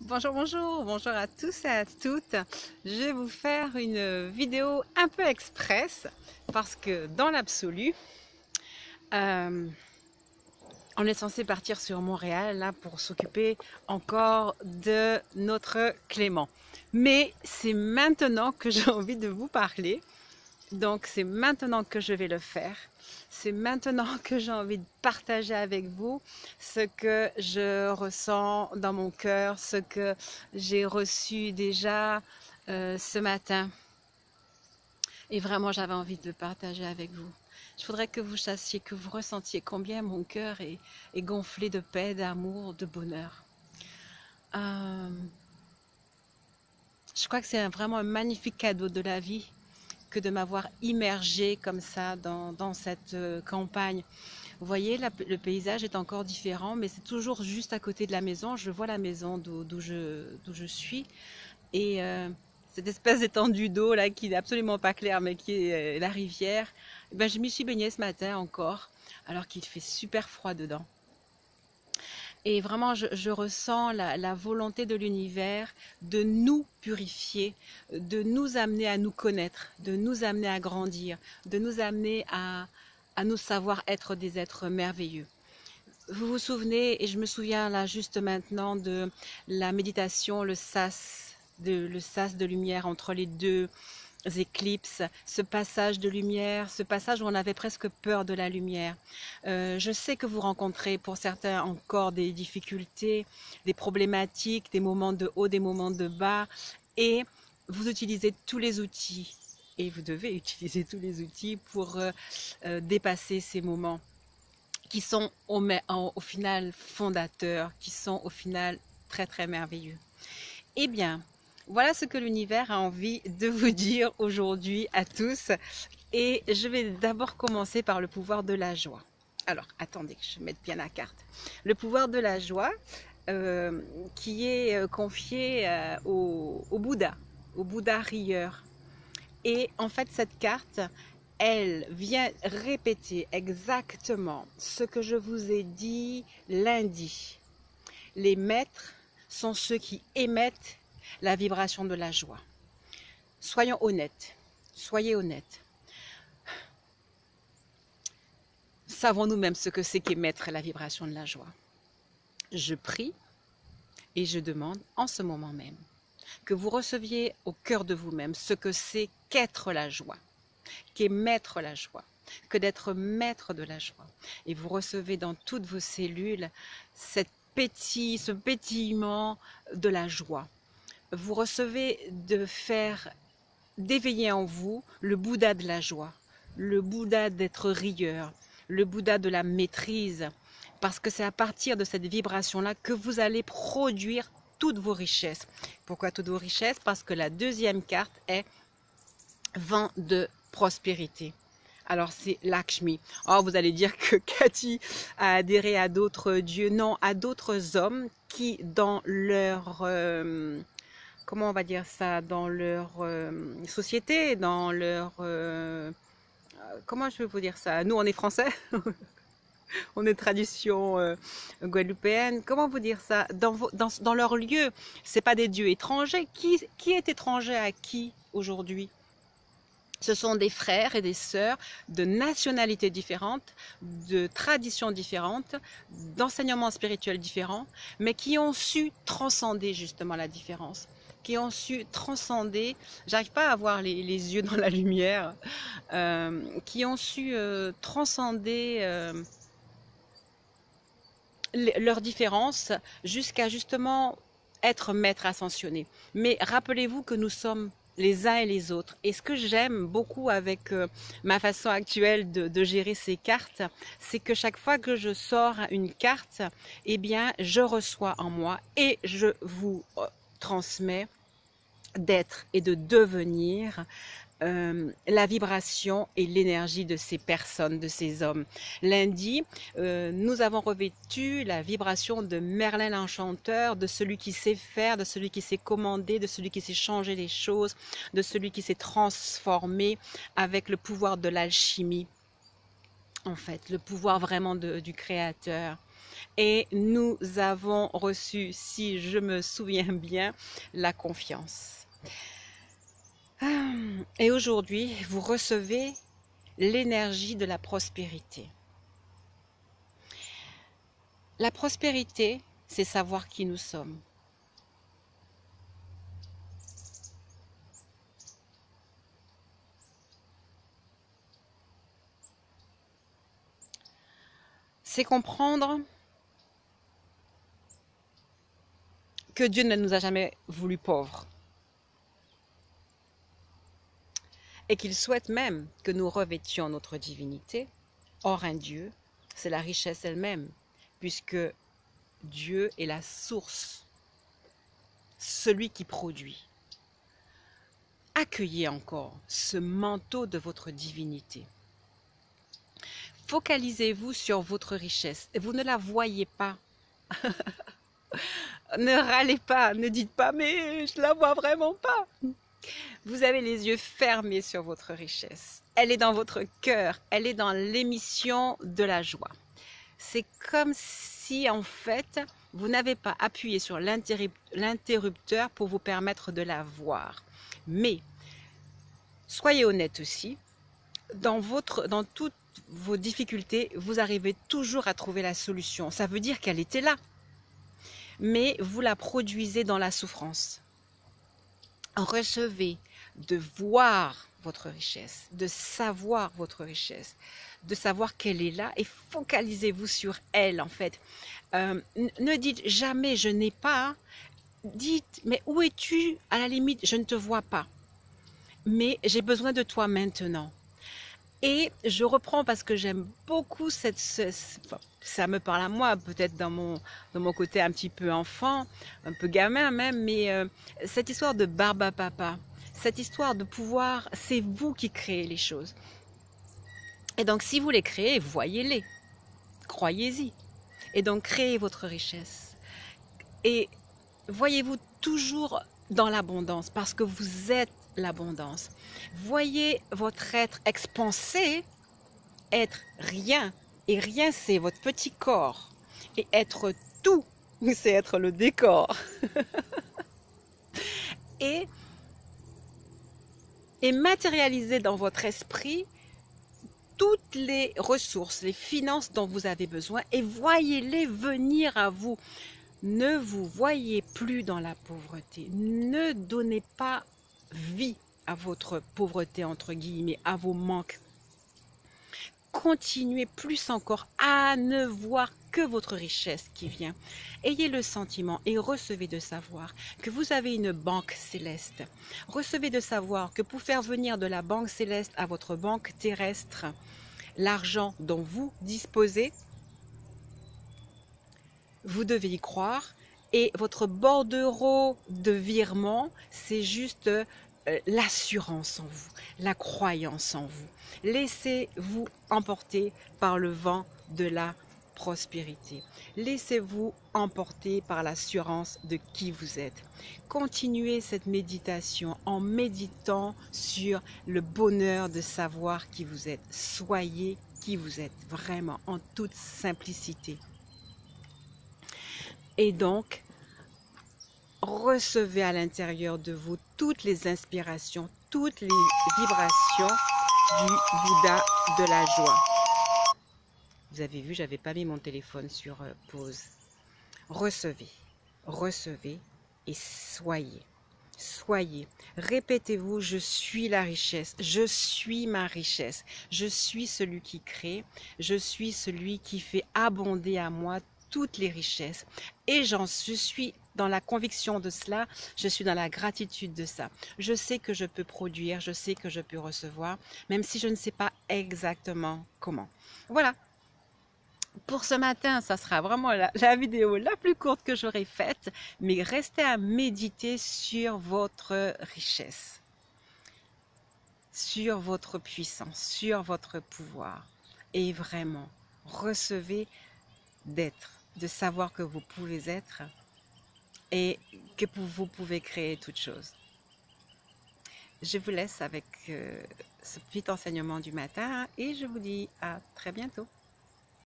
Bonjour, bonjour, bonjour à tous et à toutes. Je vais vous faire une vidéo un peu express parce que dans l'absolu, euh, on est censé partir sur Montréal là pour s'occuper encore de notre Clément. Mais c'est maintenant que j'ai envie de vous parler. Donc c'est maintenant que je vais le faire. C'est maintenant que j'ai envie de partager avec vous ce que je ressens dans mon cœur, ce que j'ai reçu déjà ce matin. Et vraiment, j'avais envie de le partager avec vous. Je voudrais que vous sachiez, que vous ressentiez combien mon cœur est gonflé de paix, d'amour, de bonheur. Euh, je crois que c'est vraiment un magnifique cadeau de la vie que de m'avoir immergée comme ça dans cette campagne. Vous voyez, le paysage est encore différent, mais c'est toujours juste à côté de la maison. Je vois la maison d'où je suis. Et cette espèce d'étendue d'eau là qui n'est absolument pas claire, mais qui est la rivière, eh ben, je m'y suis baignée ce matin encore, alors qu'il fait super froid dedans. Et vraiment, je ressens la volonté de l'univers de nous purifier, de nous amener à nous connaître, de nous amener à grandir, de nous amener à nous savoir être des êtres merveilleux. Vous vous souvenez, et je me souviens là juste maintenant de la méditation, le sas de lumière entre les deux éclipses, ce passage de lumière, ce passage où on avait presque peur de la lumière. Je sais que vous rencontrez pour certains encore des difficultés, des problématiques, des moments de haut, des moments de bas, et vous utilisez tous les outils, et vous devez utiliser tous les outils pour dépasser ces moments qui sont au final fondateurs, qui sont au final très très merveilleux. Eh bien, voilà ce que l'univers a envie de vous dire aujourd'hui à tous. Et je vais d'abord commencer par le pouvoir de la joie. Alors, attendez que je mette bien la carte. Le pouvoir de la joie qui est confié au Bouddha rieur. Et en fait, cette carte, elle vient répéter exactement ce que je vous ai dit lundi. Les maîtres sont ceux qui émettent la vibration de la joie. Soyons honnêtes, soyez honnêtes. Savons-nous même ce que c'est qu'émettre la vibration de la joie? Je prie et je demande en ce moment même que vous receviez au cœur de vous-même ce que c'est qu'être la joie, qu'émettre la joie, que d'être maître de la joie. Et vous recevez dans toutes vos cellules ce pétillement de la joie. Vous recevez d'éveiller en vous le Bouddha de la joie, le Bouddha d'être rieur, le Bouddha de la maîtrise, parce que c'est à partir de cette vibration-là que vous allez produire toutes vos richesses. Pourquoi toutes vos richesses? Parce que la deuxième carte est vent de prospérité. Alors c'est Lakshmi. Oh, vous allez dire que Cathy a adhéré à d'autres dieux. Non, à d'autres hommes qui, dans leur... comment on va dire ça? Dans leur société, dans leur... comment je peux vous dire ça? Nous, on est français. On est tradition guadeloupéenne. Comment vous dire ça? Dans leur lieu, c'est pas des dieux étrangers. Qui est étranger à qui aujourd'hui? Ce sont des frères et des sœurs de nationalités différentes, de traditions différentes, d'enseignements spirituels différents, mais qui ont su transcender justement la différence, qui ont su transcender, j'arrive pas à avoir les yeux dans la lumière, qui ont su transcender leurs différences jusqu'à justement être maître ascensionné. Mais rappelez-vous que nous sommes les uns et les autres. Et ce que j'aime beaucoup avec ma façon actuelle de gérer ces cartes, c'est que chaque fois que je sors une carte, eh bien, je reçois en moi et je vous transmets d'être et de devenir la vibration et l'énergie de ces personnes, de ces hommes. Lundi, nous avons revêtu la vibration de Merlin l'Enchanteur, de celui qui sait faire, de celui qui sait commander, de celui qui sait changer les choses, de celui qui s'est transformé avec le pouvoir de l'alchimie, en fait, le pouvoir vraiment du Créateur. et nous avons reçu, si je me souviens bien, la confiance. Et aujourd'hui, vous recevez l'énergie de la prospérité. La prospérité, c'est savoir qui nous sommes. C'est comprendre que Dieu ne nous a jamais voulu pauvres et qu'il souhaite même que nous revêtions notre divinité. Or, un Dieu, c'est la richesse elle-même, puisque Dieu est la source, celui qui produit. Accueillez encore ce manteau de votre divinité. Focalisez-vous sur votre richesse. Vous ne la voyez pas. Ne râlez pas, ne dites pas « mais je ne la vois vraiment pas ». Vous avez les yeux fermés sur votre richesse. Elle est dans votre cœur, elle est dans l'émission de la joie. C'est comme si en fait, vous n'avez pas appuyé sur l'interrupteur pour vous permettre de la voir. Mais, soyez honnête aussi, dans toutes vos difficultés, vous arrivez toujours à trouver la solution. Ça veut dire qu'elle était là. Mais vous la produisez dans la souffrance. Recevez de voir votre richesse, de savoir votre richesse, de savoir qu'elle est là et focalisez-vous sur elle en fait. Ne dites jamais je n'ai pas, dites mais où es-tu? À la limite je ne te vois pas, mais j'ai besoin de toi maintenant. Et je reprends parce que j'aime beaucoup ça me parle à moi, peut-être dans mon côté un petit peu enfant, un peu gamin même, mais cette histoire de barbe à papa, cette histoire de pouvoir, c'est vous qui créez les choses. Et donc si vous les créez, voyez-les, croyez-y. Et donc créez votre richesse. Et voyez-vous toujours dans l'abondance, parce que vous êtes l'abondance. Voyez votre être expansé, être rien. Et rien, c'est votre petit corps. Et être tout, c'est être le décor. et matérialiser dans votre esprit toutes les ressources, les finances dont vous avez besoin et voyez-les venir à vous. Ne vous voyez plus dans la pauvreté. Ne donnez pas vie à votre pauvreté, entre guillemets, à vos manques. Continuez plus encore à ne voir que votre richesse qui vient. Ayez le sentiment et recevez de savoir que vous avez une banque céleste. Recevez de savoir que pour faire venir de la banque céleste à votre banque terrestre, l'argent dont vous disposez, vous devez y croire. Et votre bordereau de virement, c'est juste l'assurance en vous, la croyance en vous. Laissez-vous emporter par le vent de la prospérité. Laissez-vous emporter par l'assurance de qui vous êtes. Continuez cette méditation en méditant sur le bonheur de savoir qui vous êtes. Soyez qui vous êtes, vraiment, en toute simplicité. Et donc, recevez à l'intérieur de vous toutes les inspirations, toutes les vibrations du Bouddha de la joie. Vous avez vu, j'avais pas mis mon téléphone sur pause. Recevez, recevez et soyez. Soyez. Répétez-vous, je suis la richesse, je suis ma richesse, je suis celui qui crée, je suis celui qui fait abonder à moi toutes les richesses. Et je suis dans la conviction de cela, je suis dans la gratitude de ça. Je sais que je peux produire, je sais que je peux recevoir, même si je ne sais pas exactement comment. Voilà. Pour ce matin, ça sera vraiment la vidéo la plus courte que j'aurai faite, mais restez à méditer sur votre richesse, sur votre puissance, sur votre pouvoir. Et vraiment, recevez d'être, de savoir que vous pouvez être et que vous pouvez créer toutes choses. Je vous laisse avec ce petit enseignement du matin et je vous dis à très bientôt.